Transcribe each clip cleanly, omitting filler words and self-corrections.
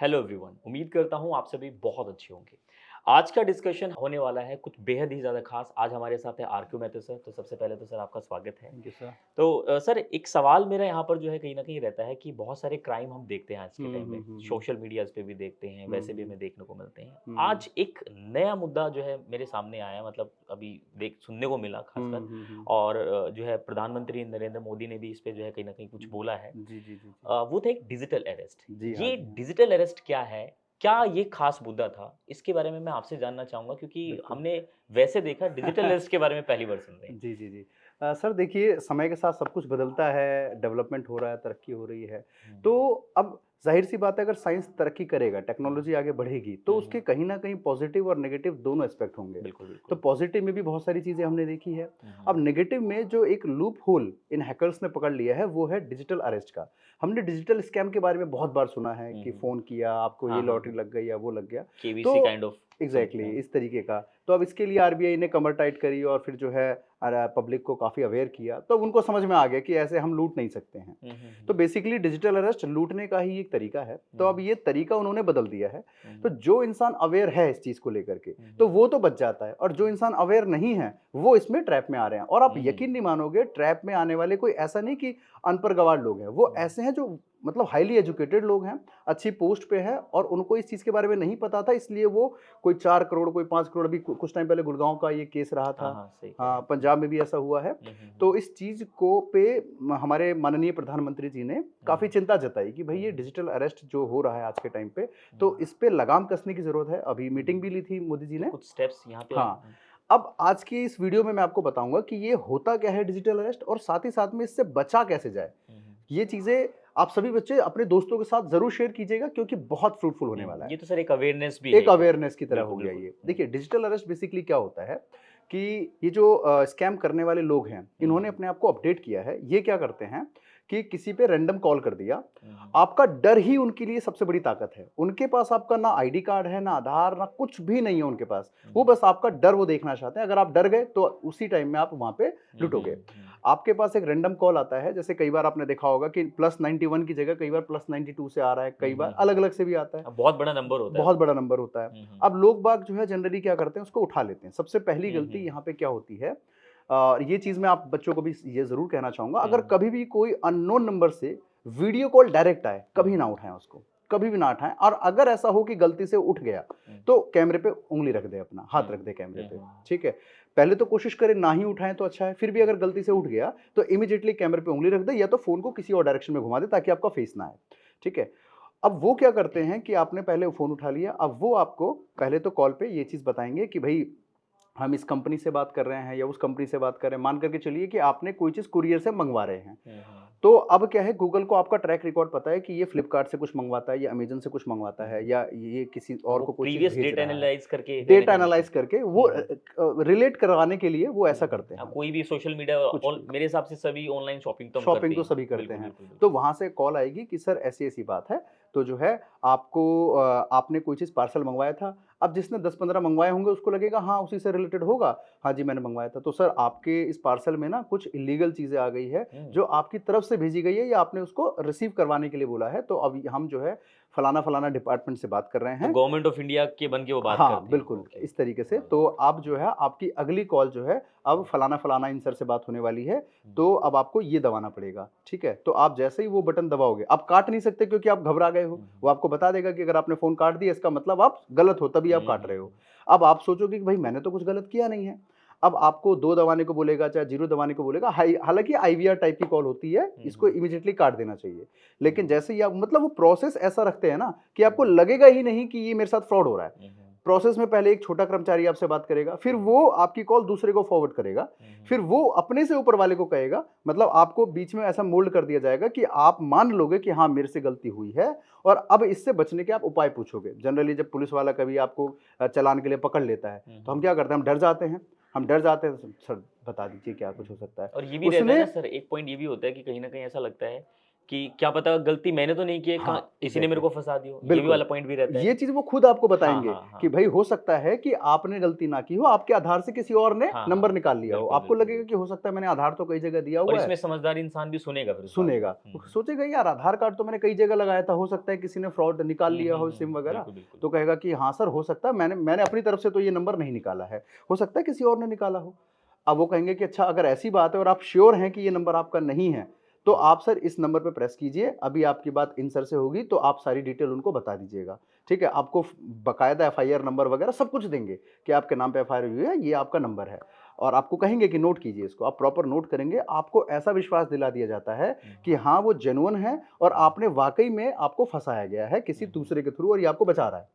Hello everyone, उम्मीद करता हूँ आप सभी बहुत अच्छे होंगे। आज का डिस्कशन होने वाला है कुछ बेहद ही ज़्यादा खास। आज हमारे साथ है आरक्यू मेहता सर। तो सबसे पहले तो सर आपका स्वागत है। Thank you sir. तो सर एक सवाल मेरा यहाँ पर जो है कहीं न कहीं रहता है कि बहुत सारे क्राइम हम देखते हैं आज के हुँ, टाइम में। हुँ, हुँ, हुँ। सोशल मीडियाज़ पे भी देखते हैं, हुँ, वैसे भी हुँ, हमें देखने को मिलते हैं। हुँ। आज एक नया मुद्दा जो है मेरे सामने आया, मतलब अभी देख सुनने को मिला खासकर। हुँ, हुँ, हुँ, और जो है प्रधानमंत्री नरेंद्र मोदी ने भी इस पे जो है कहीं न कहीं कुछ हुँ। बोला है। जी, जी, जी, जी। वो था एक डिजिटल अरेस्ट। जी हाँ, ये जी हाँ। डिजिटल अरेस्ट क्या है? क्या ये ख़ास मुद्दा था? इसके बारे में मैं आपसे जानना चाहूँगा, क्योंकि बिल्कुल। हमने वैसे देखा डिजिटल अरेस्ट के बारे में पहली बार सुन रहे हैं। जी, जी, जी। सर देखिए समय के साथ सब कुछ बदलता है, डेवलपमेंट हो रहा है, तरक्की हो रही है। हुँ, तो अब ज़ाहिर-सी बात है अगर साइंस तरक्की करेगा, हुँ, टेक्नोलॉजी आगे बढ़ेगी, तो हुँ, उसके हुँ। कहीं न कहीं पॉज़िटिव और नेगेटिव दोनों एस्पेक्ट होंगे। बिल्कुल, तो बिल्कुल। पॉज़िटिव में भी बहुत सारी चीज़ें हमने देखी है। हुँ, अब हुँ। नेगेटिव में जो एक लूप होल इन हैकर्स ने पकड़ लिया है, वो है डिजिटल अरेस्ट का। हमने डिजिटल स्कैम के बारे में बहुत बार सुना है हुँ, कि हुँ। फ़ोन किया, आपको ये हाँ, हाँ, लॉटरी हाँ। लग गई या वो लग गया। केबीसी तो काइंड ऑफ समथिंग, एग्ज़ैक्टली हाँ। इस तरीके का। तो अब इसके लिए आरबीआई ने कमर टाइट करी और फिर जो है पब्लिक को काफ़ी अवेयर किया। तो उनको समझ में आ गया कि ऐसे हम लूट नहीं सकते हैं। हुँ, हुँ, तो हुँ। बेसिकली डिजिटल अरेस्ट लूटने का ही एक तरीका है। हुँ, तो अब हुँ। ये तरीका उन्होंने बदल दिया है। हुँ, तो हुँ। जो इंसान अवेयर है इस चीज़ को लेकर के, हुँ, तो हुँ। वो तो बच जाता है और जो इंसान अवेयर नहीं है, वो इसमें ट्रैप में आ रहे हैं। और आप हुँ, यकीन नहीं मानोगे ट्रैप में आने वाले कोई ऐसा नहीं कि अनपढ़ गँवार लोग हैं। वो हुँ। ऐसे हैं जो मतलब हाइली एजुकेटेड लोग हैं, अच्छी पोस्ट पे हैं और उनको इस चीज़ के बारे में नहीं पता था इसलिए वो कोई 4 करोड़, कोई 5 करोड़ अभी कुछ टाइम पहले गुड़गाँव का ये केस रहा हाँ, था। हाँ, सही कह रहे हाँ, हैं। हुँ। पंजाब में भी ऐसा हुआ है। हुँ, हुँ, हुँ। तो इस चीज़ को पे हमारे माननीय प्रधानमंत्री जी ने हुँ, काफ़ी हुँ। चिंता जताई कि भई हुँ, ये हुँ। डिजिटल अरेस्ट जो हो रहा है आज के टाइम पे, हुँ, तो इस पे लगाम कसने की ज़रूरत है। अभी हुँ, मीटिंग हुँ। भी ली थी मोदी जी तो ने। कुछ स्टेप्स यहाँ पे हाँ, हम। अब आज की इस वीडियो में मैं आपको बताऊँगा कि ये होता क्या है डिजिटल अरेस्ट और साथ ही साथ में इससे बचा कैसे जाए। हुँ, हुँ। ये चीज़ें आप सभी बच्चे अपने दोस्तों के साथ ज़रूर शेयर कीजिएगा क्योंकि बहुत फ्रूटफुल होने वाला हुँ, है। ये तो सर एक अवेयरनेस भी है एक एक तरह अवेयरनेस की से। तरह हो बिल्कुल, गया बिल्कुल। ये। हुँ, देखिए डिजिटल अरेस्ट बेसिकली क्या होता है कि ये जो स्कैम करने वाले लोग हैं, हुँ, इन्होंने हुँ। अपने आप को अपडेट किया है। ये क्या करते हैं कि किसी पे रैंडम कॉल कर दिया। हुँ, हुँ। आपका डर ही उनके लिए सबसे बड़ी ताकत है। उनके पास आपका ना आईडी कार्ड है, ना आधार, ना कुछ भी नहीं है उनके पास। हुँ, वो हुँ। बस आपका डर वो देखना चाहते हैं। अगर आप डर गए तो उसी टाइम में आप वहाँ पे हुँ, हुँ, लुटोगे। हुँ। आपके पास एक रैंडम कॉल आता है, जैसे कई बार आपने देखा होगा कि +91 की जगह कई बार +92 से आ रहा है, हुँ, कई हुँ, बार हुँ। अलग-अलग से भी आता है। अब बहुत बड़ा नंबर होता है बहुत वो। बड़ा नंबर होता है। हुँ, हुँ। अब लोग बाग जो है जनरली क्या करते हैं उसको उठा लेते हैं। सबसे पहली हुँ, गलती हुँ। यहाँ पे क्या होती है ये चीज़ मैं आप बच्चों को भी ये ज़रूर कहना चाहूँगा हुँ, अगर हुँ। कभी भी कोई अननोन नंबर से वीडियो कॉल डायरेक्ट आए, हुँ, कभी ना हुँ। उठाएँ उसको। कभी भी ना उठाएँ और अगर ऐसा हो कि गलती से उठ गया, हुँ। तो कैमरे पे उँगली रख दें अपना, हुँ, हाथ रख हुँ। दें कैमरे हुँ, पे, हुँ। ठीक है? पहले तो कोशिश करें ना ही उठाएँ तो अच्छा है, फिर भी अगर गलती से उठ गया, तो इमीडिएटली कैमरे पे उँगली रख दें या तो फ़ोन को किसी और डायरेक्शन में घुमा दें ताकि आपका फेस ना आए, ठीक है? अब वो क्या करते हैं कि आपने पहले फ़ोन उठा लिया, अब वो आपको पहले तो कॉल पे ये चीज़ बताएँगे कि भई हम इस कंपनी से बात कर रहे हैं या उस कंपनी से बात कर रहे हैं। मान कर के चलिए कि आपने कोई चीज़ कुरियर से मँगवा रहे हैं। हुँ, हुँ। तो अब क्या है गूगल को आपका ट्रैक रिकॉर्ड पता है कि ये फ्लिपकार्ट से कुछ मँगवाता है या अमेज़न से कुछ मँगवाता हुँ, है हुँ। या ये किसी अब और वो को कोई चीज़ प्रीवियस भेज डेटा रहा है। एनालाइज़ करके कहीं न डेटा कहीं देते हैं। एनालाइज़ करके वो हुँ, हुँ। रिलेट करवाने के लिए वो हुँ, ऐसा हुँ। करते हैं। कोई भी सोशल मीडिया कुछ ऑल भी। मेरे हिसाब से सभी ऑनलाइन शॉपिंग तो हम शॉपिंग करते तो ही हैं। सभी करते बिल्कुल, हैं। बिल्कुल, तो बिल्कुल। वहाँ से कॉल आएगी कि सर ऐसी-ऐसी बात है, तो जो है आपको आपने कोई चीज़ पार्सल मँगवाया था। अब जिसने 10-15 मँगवाए होंगे उसको लगेगा हाँ, उसी से रिलेटेड होगा। हाँ जी, मैंने मँगवाया था। तो सर आपके इस पार्सल में ना कुछ इल्लीगल चीज़ें आ गई है, हुँ। जो आपकी तरफ से भेजी गई है या आपने उसको रिसीव करवाने के लिए बोला है। तो अब हम जो है फलाना-फलाना डिपार्टमेंट से बात कर रहे तो हैं। गवर्नमेंट ऑफ इंडिया के बन के वो बात हाँ, करते हैं। बिल्कुल, ओके। इस तरीके से। हाँ। तो अब जो है आपकी अगली कॉल जो है अब हुँ, फलाना-फलाना इन सर से बात होने वाली है, हुँ। तो अब आपको ये दबाना पड़ेगा, ठीक है? तो आप जैसे ही वो बटन दबाओगे आप काट नहीं सकते क्योंकि आप घबरा गए हो। हुँ, हुँ। वो आपको बता देगा कि अगर आपने फ़ोन काट दिया इसका मतलब आप गलत हो तभी आप हुँ, काट हुँ, रहे हो। हुँ। अब आप सोचोगे कि भाई मैंने तो कुछ गलत किया नहीं है। अब आपको 2 दबाने को बोलेगा, चाहे 0 दबाने को बोलेगा। हालाँकि आईवीआर टाइप की कॉल होती है, हुँ, इसको हुँ। इमीडिएटली काट देना चाहिए। हुँ, लेकिन हुँ। जैसे ही आप मतलब वो प्रोसेस ऐसा रखते हैं ना कि हुँ, आपको हुँ। लगेगा ही नहीं कि ये मेरे साथ फ्रॉड हो रहा है। हुँ, हुँ। प्रोसेस में पहले एक छोटा कर्मचारी आपसे बात करेगा, फिर हुँ, हुँ। वो आपकी कॉल दूसरे को फॉरवर्ड करेगा, हुँ, हुँ। फिर वो अपने से ऊपर वाले को कहेगा, मतलब आपको बीच में ऐसा मोल्ड कर दिया जाएगा कि आप मान लोगे कि हाँ, मेरे से गलती हुई है और अब इससे बचने के आप उपाय पूछोगे। जनरली जब पुलिस वाला कभी आपको चालान के लिए पकड़ लेता है, हुँ, तो हम हुँ। क्या करते हैं, हम डर जाते हैं। हम डर जाते हैं, सर बता दीजिए क्या हुँ, कुछ हो हुँ। सकता है? और ये भी रहता है उसने ना सर, एक पॉइंट ये भी होता है कि कहीं न कहीं ऐसा लगता है कि क्या पता गलती मैंने तो नहीं की है, हाँ, इसी ने मेरे को फंसा दी हो, ये भी बिल्कुल। वाला पॉइंट भी रहता है। ये चीज़ वो खुद आपको हाँ बताएँगे हाँ हाँ कि भाई हो सकता है कि आपने गलती ना की हो, आपके आधार से किसी और ने हाँ नंबर हाँ, निकाल लिया हो। बिल्कुल आपको बिल्कुल लगेगा बिल्कुल। कि हो सकता है मैंने आधार तो कई जगह दिया और हुआ है, इसमें समझदार इंसान भी सुनेगा फिर उस बात को। सुनेगा। सोचेगा यार आधार कार्ड तो मैंने कई जगह लगाया था, हो सकता है किसी ने फ्रॉड निकाल लिया हो सिम वगैरह। बिल्कुल बिल्कुल। तो कहेगा कि हाँ सर, हो सकता है मैंने मैंने अपनी तरफ से तो ये नंबर नहीं निकाला है, हो सकता है किसी और ने निकाला हो। अब वो कहेंगे कि अच्छा अगर ऐसी बात है और आप श्योर हैं कि ये नंबर आपका नहीं है, तो आप सर इस नंबर पे प्रेस कीजिए, अभी आपकी बात इन सर से होगी तो आप सारी डिटेल उनको बता दीजिएगा। ठीक है? आपको बाकायदा एफआईआर नंबर वगैरह सब कुछ देंगे कि आपके नाम पे एफआईआर हुई है, ये आपका नंबर है। और आपको कहेंगे कि नोट कीजिए इसको, आप प्रॉपर नोट करेंगे, आपको ऐसा विश्वास दिला दिया जाता है कि हाँ, वो जेन्युइन है और आपने वाक़ई में आपको फँसाया गया है किसी दूसरे के थ्रू और ये आपको बचा रहा है।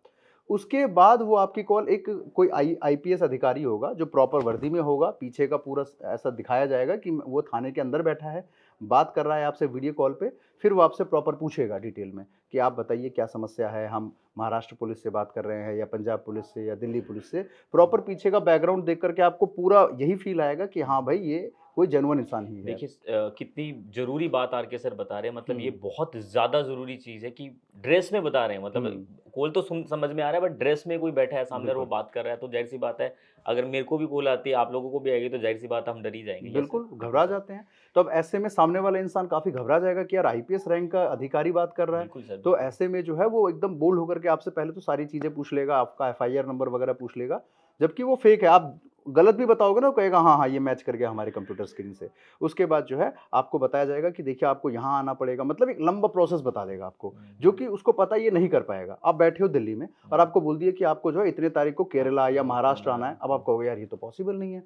उसके बाद वो आपकी कॉल एक कोई आईपीएस अधिकारी होगा जो प्रॉपर वर्दी में होगा, पीछे का पूरा ऐसा दिखाया जाएगा कि वो थाने के अंदर बैठा है, बात कर रहा है आपसे वीडियो कॉल पे, फिर वो आपसे प्रॉपर पूछेगा डिटेल में कि आप बताइए क्या समस्या है, हम महाराष्ट्र पुलिस से बात कर रहे हैं या पंजाब पुलिस से या दिल्ली पुलिस से। प्रॉपर पीछे का बैकग्राउंड देख कर के आपको पूरा यही फ़ील आएगा कि हाँ भाई, ये कोई जेन्युइन इंसान ही है। देखिए कितनी ज़रूरी बात आर के सर बता रहे हैं, मतलब ये बहुत ज़्यादा ज़रूरी चीज़ है कि ड्रेस में बता रहे हैं, मतलब कॉल तो समझ में आ रहा है, बट ड्रेस में कोई बैठा है सामने और वो बिल्कुल। बात कर रहा है, तो जाहिर सी बात है अगर मेरे को भी कॉल आती है, आप लोगों को भी आएगी, तो जाहिर सी बात है हम डर ही जाएंगे। यस सर, बिल्कुल, बिल्कुल घबरा सर। जाते हैं। तो अब ऐसे में सामने वाला इंसान काफ़ी घबरा जाएगा कि यार आईपीएस रैंक का अधिकारी बात कर रहा है। बिल्कुल सर, तो बिल्कुल। ऐसे में जो है वो एकदम बोल्ड होकर के आपसे पहले तो सारी चीज़ें पूछ लेगा, आपका एफआईआर नंबर वगैरह पूछ लेगा, जबकि वो फेक है। आप गलत भी बताओगे ना, वो कहेगा हाँ, हाँ, ये मैच कर गया हमारे कंप्यूटर स्क्रीन से। उसके बाद जो है आपको बताया जाएगा कि देखिए आपको यहाँ आना पड़ेगा, मतलब एक लंबा प्रोसेस बता देगा आपको, जो कि उसको पता है ये नहीं कर पाएगा। आप बैठे हो दिल्ली में और आपको बोल दिया कि आपको जो है इतने तारीख को केरला या महाराष्ट्र आना है, अब आप कहोगे यार ये तो पॉसिबल नहीं है।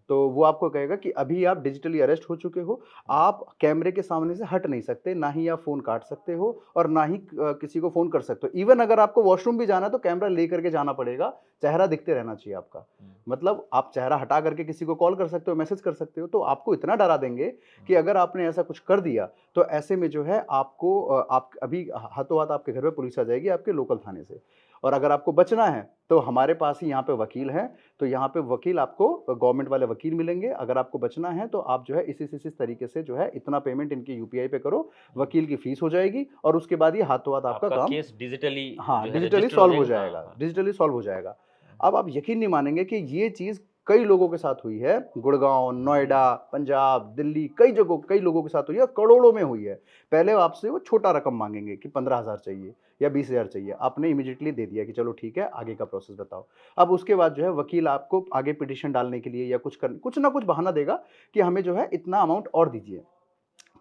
तो वो आपको कहेगा कि अभी आप डिजिटली अरेस्ट हो चुके हो, आप कैमरे के सामने से हट नहीं सकते, ना ही आप फ़ोन काट सकते हो और ना ही किसी को फ़ोन कर सकते हो। इवन अगर आपको वॉशरूम भी जाना है तो कैमरा लेकर के जाना पड़ेगा, चेहरा दिखते रहना चाहिए आपका। मतलब आप चेहरा हटा करके किसी को कॉल कर सकते हो, मैसेज कर सकते हो, तो आपको इतना डरा देंगे कि अगर आपने ऐसा कुछ कर दिया, तो ऐसे में जो है आपको आप अभी हाथों-हाथ आपके घर पे पुलिस आ जाएगी आपके लोकल थाने से। और अगर आपको बचना है, तो हमारे पास ही यहाँ पे वकील हैं, तो यहाँ पे वकील आपको गवर्नमेंट वाले वकील मिलेंगे। अगर आपको बचना है तो आप जो है इस तरीके से जो है इतना पेमेंट इनके यूपीआई पे करो, वकील की फीस हो जाएगी और उसके बाद ये हाथों-हाथ आपका आपका काम केस डिजिटली हाँ, जो है डिजिटली रजिस्टर हो सॉल्व हो जाएगा। हाँ जाएगा, हाँ। डिजिटली सॉल्व हो जाएगा। अब आप यकीन नहीं मानेंगे कि ये चीज़ कई लोगों के साथ हुई है। गुड़गाँव, नोएडा, पंजाब, दिल्ली कई जगहों कई लोगों के साथ हुई है, करोड़ों में हुई है। पहले आपसे वो छोटा रकम माँगेंगे कि 15,000 चाहिए या 20,000 चाहिए। आपने इमीडिएटली दे दिया कि चलो ठीक है, आगे का प्रोसेस बताओ। अब उसके बाद जो है वकील आपको आगे पिटीशन डालने के लिए या कुछ ना कुछ बहाना देगा कि हमें जो है इतना अमाउंट और दीजिए।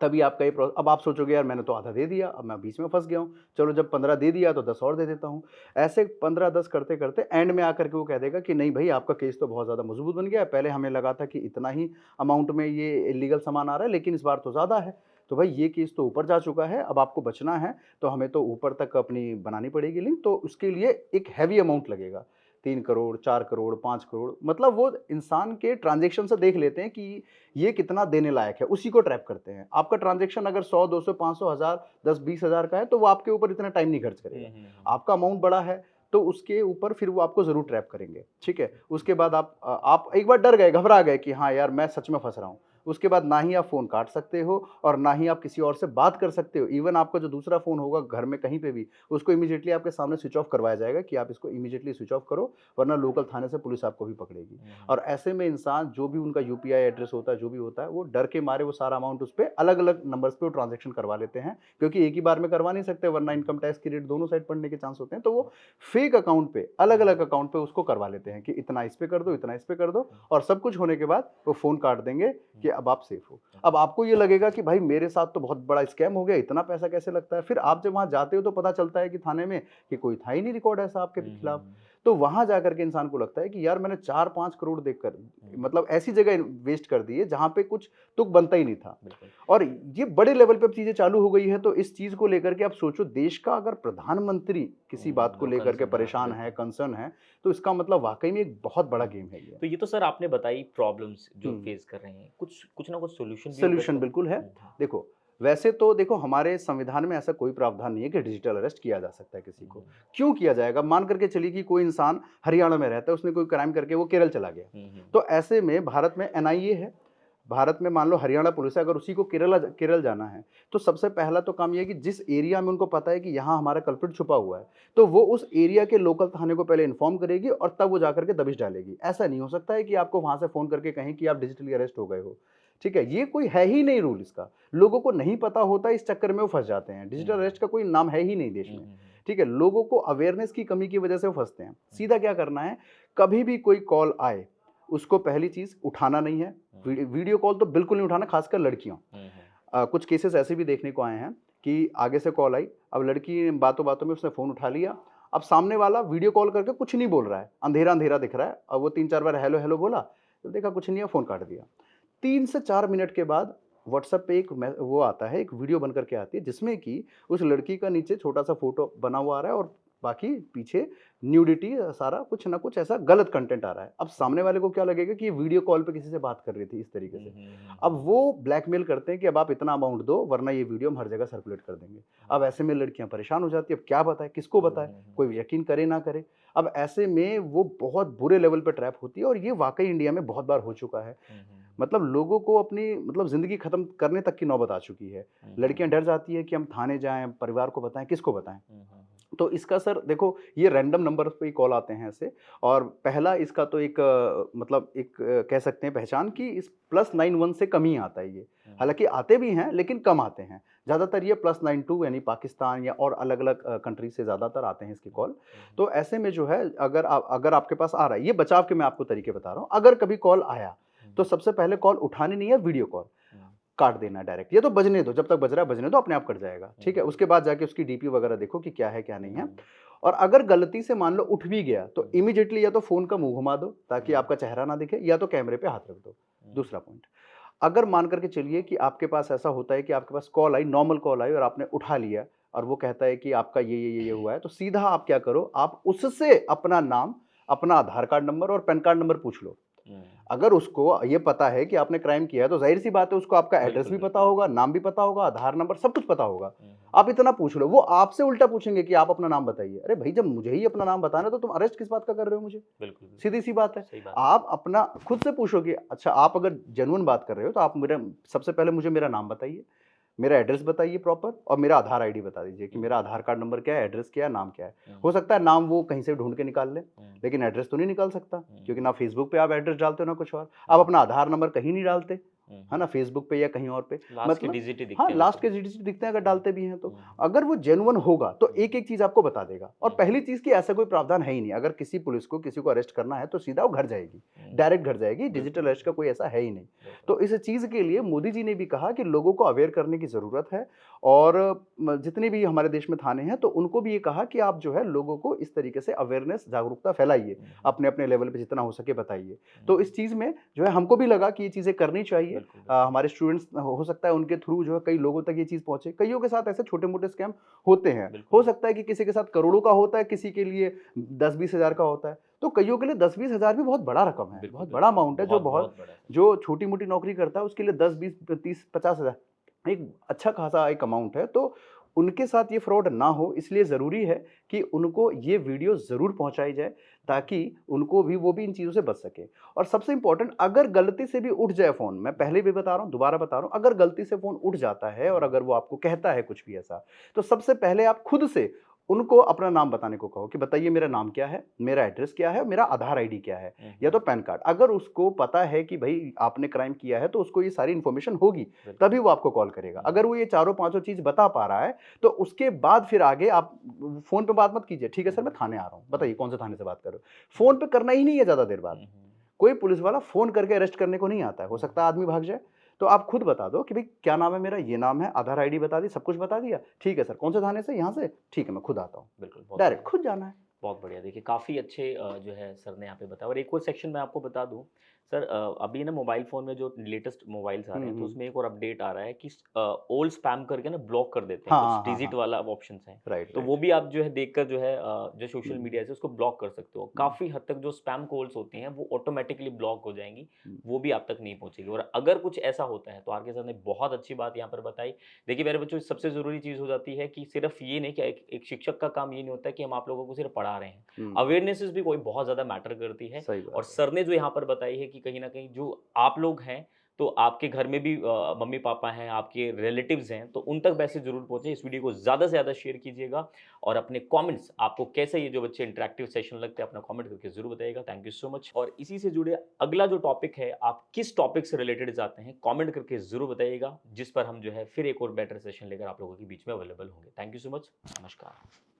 तभी आपका ये अब आप सोचोगे यार मैंने तो आधा दे दिया, अब मैं बीच में फँस गया हूँ। चलो जब 15 दे दिया तो 10 और दे देता हूँ। ऐसे 15-10 करते-करते एंड में आकर के वो कह देगा कि नहीं भई आपका केस तो बहुत ज़्यादा मज़बूत बन गया है। पहले हमें लगा था कि इतना ही अमाउंट में ये इल्लीगल सामान आ रहा है, लेकिन इस बार तो ज़्यादा है। तो भाई ये केस तो ऊपर जा चुका है, अब आपको बचना है तो हमें तो ऊपर तक अपनी बनानी पड़ेगी लिंक, तो उसके लिए एक हेवी अमाउंट लगेगा। 3 करोड़, 4 करोड़, 5 करोड़, मतलब वो इंसान के ट्रांज़ैक्शन से देख लेते हैं कि ये कितना देने लायक है, उसी को ट्रैप करते हैं। आपका ट्रांज़ैक्शन अगर 100, 200, 500, 1000, 10-20 हज़ार का है, तो वो आपके ऊपर इतना टाइम नहीं खर्च करेगा। आपका अमाउंट बड़ा है, तो उसके ऊपर फिर वो आपको ज़रूर ट्रैप करेंगे, ठीक है? उसके बाद आप एक बार डर गए, घबरा गए कि हाँ यार, मैं सच में फँस रहा हूँ। उसके बाद ना ही आप फ़ोन काट सकते हो और ना ही आप किसी और से बात कर सकते हो। इवन आपका जो दूसरा फ़ोन होगा घर में कहीं पे भी, उसको इमीडिएटली आपके सामने स्विच ऑफ करवाया जाएगा कि आप इसको इमीडिएटली स्विच ऑफ करो, वरना लोकल थाने से पुलिस आपको भी पकड़ेगी। और ऐसे में इंसान जो भी उनका यूपीआई एड्रेस होता है, जो भी होता है, वो डर के मारे वो सारा अमाउंट उस पे अलग-अलग नंबर्स पे वो ट्रांज़ैक्शन करवा लेते हैं, क्योंकि एक ही बार में करवा नहीं सकते, वरना इनकम टैक्स की रेट दोनों साइड पड़ने के चांस होते हैं। तो वो फेक अकाउंट पे, अलग-अलग अकाउंट पे उसको करवा लेते हैं कि इतना इस पे कर दो, इतना इस पे कर दो, और सब कुछ होने के बाद वो फ़ोन काट देंगे कि अब आप सेफ हो। अब आपको ये लगेगा कि भाई मेरे साथ तो बहुत बड़ा स्कैम हो गया, इतना पैसा कैसे लगता है? फिर आप जब वहाँ जाते हो तो पता चलता है कि थाने में कि कोई था ही नहीं रिकॉर्ड ऐसा आपके खिलाफ। तो वहाँ जाकर के इंसान को लगता है कि यार मैंने 4-5 करोड़ देकर मतलब ऐसी जगह वेस्ट कर दिए जहाँ पे कुछ तुक बनता ही नहीं था। बिल्कुल। और ये बड़े लेवल पे अब चीज़ें चालू हो गई है, तो इस चीज़ को लेकर के आप सोचो, देश का अगर प्रधानमंत्री किसी बात को जो लेकर के कंसर्न है, परेशान है, बिल्कुल। कंसर्न है, तो इसका मतलब वाक़ई में एक बहुत बड़ा गेम है ये। तो ये तो सर आपने बताई प्रॉब्लम्स जो हुँ। फेस कर रहे हैं, कुछ कुछ ना कुछ सॉल्यूशन भी होगा सॉल्यूशन इसका? बिल्कुल है। देखो, वैसे तो देखो हमारे संविधान में ऐसा कोई प्रावधान नहीं है कि डिजिटल अरेस्ट किया जा सकता है किसी को। क्यों किया जाएगा? मान करके चलिए कि कोई इंसान हरियाणा में रहता है, उसने कोई क्राइम करके वो केरल चला गया। तो ऐसे में भारत में एनआईए है, भारत में मान लो हरियाणा पुलिस है, अगर उसी को केरल जाना है, तो सबसे पहला तो काम ये है कि जिस एरिया में उनको पता है कि यहाँ हमारा कल्प्रिट छुपा हुआ है, तो वो उस एरिया के लोकल थाने को पहले इन्फॉर्म करेगी और तब वो जाकर के दबिश डालेगी। ऐसा नहीं हो सकता है कि आपको वहाँ से फ़ोन करके कहें कि आप डिजिटली अरेस्ट हो गए हो, ठीक है? ये कोई है ही नहीं रूल इसका। लोगों को नहीं पता होता, इस चक्कर में वो फँस जाते हैं। डिजिटल अरेस्ट का कोई नाम है ही नहीं देश में, ठीक है? लोगों को अवेयरनेस की कमी की वजह से वो फँसते हैं। सीधा क्या करना है, कभी भी कोई कॉल आए, उसको पहली चीज़ उठाना नहीं है। वीडियो कॉल तो बिल्कुल नहीं उठाना, खासकर लड़कियों। कुछ केसेस ऐसे भी देखने को आए हैं कि आगे से कॉल आई, अब लड़की बातों-बातों में उसने फ़ोन उठा लिया, अब सामने वाला वीडियो कॉल करके कुछ नहीं बोल रहा है, अंधेरा-अंधेरा दिख रहा है। अब वो 3-4 बार हेलो, हेलो बोला, तो देखा कुछ नहीं है, फ़ोन काट दिया। 3 से 4 मिनट के बाद व्हाट्सएप पे वो आता है, एक वीडियो बन कर के आती है, जिसमें कि उस लड़की का नीचे छोटा-सा फ़ोटो बना हुआ आ रहा है और बाकी पीछे न्यूडिटी सारा कुछ ना कुछ ऐसा गलत कंटेंट आ रहा है। अब सामने वाले को क्या लगेगा कि ये वीडियो कॉल पे किसी से बात कर रही थी इस तरीके से। अब वो ब्लैकमेल करते हैं कि अब आप इतना अमाउंट दो वरना ये वीडियो हम हर जगह सर्कुलेट कर देंगे। अब ऐसे में लड़कियां परेशान हो जाती है, अब क्या बताएं, किसको बताएं, कोई यकीन करे ना करे। अब ऐसे में वो बहुत बुरे लेवल पे ट्रैप होती है और ये वाकई इंडिया में बहुत बार हो चुका है। मतलब लोगों को अपनी मतलब ज़िंदगी ख़त्म करने तक की नौबत आ चुकी है। लड़कियां डर जाती है कि हम थाने जाएं, परिवार को बताएं, किसको बताएं। तो इसका सर देखो, ये रैंडम नंबर पे ही कॉल आते हैं ऐसे। और पहला इसका तो एक मतलब एक कह सकते हैं पहचान कि इस +91 से कम ही आता है ये। हालाँकि आते भी हैं लेकिन कम आते हैं। ज़्यादातर ये +92 यानी पाकिस्तान या और अलग-अलग कंट्री से ज़्यादातर आते हैं इसके कॉल। तो ऐसे में जो है अगर आपके पास आ रहा है, ये बचाव के मैं आपको तरीके बता रहा हूँ। अगर कभी कॉल आया, तो सबसे पहले कॉल उठानी नहीं है, वीडियो कॉल काट देना है डायरेक्ट। ये तो बजने दो, जब तक बज रहा है बजने दो, अपने आप कट जाएगा, ठीक है? उसके बाद जाके उसकी डीपी वगैरह देखो कि क्या है, क्या नहीं है। और अगर गलती से मान लो उठ भी गया, तो इमीडिएटली या तो फ़ोन का मुँह घुमा दो ताकि आपका चेहरा ना दिखे, या तो कैमरे पे हाथ रख दो। दूसरा पॉइंट, अगर मान करके चलिए कि आपके पास ऐसा होता है कि आपके पास कॉल आई, नॉर्मल कॉल आई और आपने उठा लिया और वो कहता है कि आपका ये हुआ है, तो सीधा आप क्या करो, आप उससे अपना नाम, अपना आधार कार्ड नंबर और पैन कार्ड नंबर पूछ लो। अगर उसको ये पता है कि आपने क्राइम किया है, तो ज़ाहिर-सी बात है उसको आपका एड्रेस भी पता होगा, नाम भी पता होगा, आधार नंबर सब कुछ पता होगा। आप इतना पूछ लो, वो आपसे उल्टा पूछेंगे कि आप अपना नाम बताइए। अरे भई, जब मुझे ही अपना नाम बताना है तो तुम अरेस्ट किस बात का कर रहे हो मुझे? सीधी-सी बात है। सही बात। आप अपना खुद से पूछो कि अच्छा, आप अगर जेन्युइन बात कर रहे हो तो आप मेरा सबसे पहले मुझे मेरा नाम बताइए, मेरा एड्रेस बताइए प्रॉपर और मेरा आधार आईडी बता दीजिए कि मेरा आधार कार्ड नंबर क्या है, एड्रेस क्या है, नाम क्या है। हो सकता है नाम वो कहीं से ढूँढ के निकाल लें, लेकिन एड्रेस तो नहीं निकाल सकता, क्योंकि ना फ़ेसबुक पे आप एड्रेस डालते हो ना कुछ और। आप अपना आधार नंबर कहीं नहीं डालते, है ना, फ़ेसबुक पे या कहीं और पे। लास्ट के डिजिट ही दिखते हाँ, हैं लास्ट वैसे। के डिजिट दिखते हैं अगर डालते भी हैं तो। अगर वो जेन्युइन होगा तो एक-एक चीज़ आपको बता देगा। और पहली चीज़ कि ऐसा कोई प्रावधान है ही नहीं। अगर किसी पुलिस को किसी को अरेस्ट करना है तो सीधा वो घर जाएगी, डायरेक्ट घर जाएगी, डिजिटल अरेस्ट का कोई ऐसा है ही नहीं। तो इस चीज़ के लिए मोदी जी ने भी कहा कि लोगों को अवेयर करने की ज़रूरत है। और जितने भी हमारे देश में थाने हैं तो उनको भी ये कहा कि आप जो है लोगों को इस तरीके से अवेयरनेस, जागरूकता फैलाइए, अपने-अपने लेवल पे जितना हो सके बताइए। तो इस चीज़ में जो है हमको भी लगा कि ये चीज़ें करनी चाहिए। हमारे स्टूडेंट्स हो सकता है उनके थ्रू जो है कई लोगों तक ये चीज़ पहुँचे। कइयों के साथ ऐसे छोटे-मोटे स्कैम होते हैं। हो सकता है कि किसी के साथ करोड़ों का होता है, किसी के लिए 10-20 हज़ार का होता है। तो कइयों के लिए 10-20 हज़ार भी बहुत बड़ा रकम है, बहुत बड़ा अमाउंट है। जो छोटी-मोटी नौकरी करता है उसके लिए 10, 20, 30, 50 हज़ार एक अच्छा खासा एक अमाउंट है। तो उनके साथ ये फ्रॉड ना हो, इसलिए ज़रूरी है कि उनको ये वीडियो ज़रूर पहुँचाई जाए, ताकि उनको भी वो भी इन चीज़ों से बच सकें। और सबसे इम्पोर्टेंट, अगर गलती से भी उठ जाए फ़ोन, मैं पहले भी बता रहा हूँ, दोबारा बता रहा हूँ, अगर गलती से फ़ोन उठ जाता है और अगर वो आपको कहता है कुछ भी ऐसा, तो सबसे पहले आप खुद से उनको अपना नाम बताने को कहो कि बताइए मेरा नाम क्या है, मेरा एड्रेस क्या है, मेरा आधार आईडी क्या है, या तो पैन कार्ड। अगर उसको पता है कि भई आपने क्राइम किया है तो उसको ये सारी इन्फॉर्मेशन होगी, तभी वो आपको कॉल करेगा। अगर वो ये चारों पाँचों चीज़ बता पा रहा है, तो उसके बाद फिर आगे आप फ़ोन पे बात मत कीजिए। ठीक है सर, मैं थाने आ रहा हूँ, बताइए कौन से थाने से बात कर रहे हो? फ़ोन पे करना ही नहीं है ज़्यादा देर बाद। कोई पुलिस वाला फ़ोन करके अरेस्ट करने को नहीं आता है, हो सकता है आदमी भाग जाए। तो आप खुद बता दो कि भई क्या नाम है मेरा, ये नाम है, आधार आईडी बता दी, सब कुछ बता दिया। ठीक है सर, कौन से थाने से? यहाँ से? ठीक है, मैं खुद आता हूँ। बिल्कुल, बहुत डायरेक्ट बढ़िया। खुद जाना है। बहुत बढ़िया। देखिए काफ़ी अच्छे जो है सर ने यहाँ पे बताया। और एक और सेक्शन मैं आपको बता दूँ सर, अभी ना मोबाइल फ़ोन में जो लेटेस्ट मोबाइल्स आ रहे हैं तो उसमें एक और अपडेट आ रहा है कि ओल्ड स्पैम करके ना ब्लॉक कर देते हैं, हाँ, कुछ हाँ, हाँ, डिजिट हाँ। वाला ऑप्शंस हैं। राइट, तो वो राइट। भी आप जो है देखकर जो है जो सोशल हुँ, मीडिया से उसको ब्लॉक कर सकते हो। हुँ, काफ़ी हद तक जो स्पैम कॉल्स होती हैं वो ऑटोमैटिकली ब्लॉक हो जाएँगी, हुँ, वो भी आप तक नहीं पहुँचेगी। और अगर कुछ ऐसा होता है तो आर के सर ने बहुत अच्छी बात यहाँ पर बताई। देखिए मेरे बच्चों, सबसे ज़रूरी चीज़ हो जाती है कि सिर्फ़ ये नहीं कि एक शिक्षक का काम ये नहीं होता है कि हम आप लोगों को सिर्फ़ पढ़ा रहे हैं। हुँ। अवेयरनेसेस भी कोई बहुत ज़्यादा मैटर करती है। सही और बात है। सर ने जो यहाँ पर बताई है कि कहीं न कहीं जो आप लोग हैं, तो आपके घर में भी मम्मी-पापा हैं, आपके रिलेटिव्स हैं, तो उन तक मैसेज ज़रूर पहुँचे। इस वीडियो को ज़्यादा से ज़्यादा शेयर कीजिएगा और अपने कमेंट्स आपको कैसे ये जो बच्चे इंटरैक्टिव सेशन लगते हैं, अपना कमेंट करके ज़रूर बताइएगा। Thank you so much. और इसी से जुड़े अगला जो टॉपिक है, आप किस टॉपिक से रिलेटेड चाहते हैं, कमेंट करके ज़रूर बताइएगा, जिस पर हम जो है फिर एक और बेटर सेशन लेकर आप लोगों के बीच में अवेलेबल होंगे। Thank you so much. नमस्कार।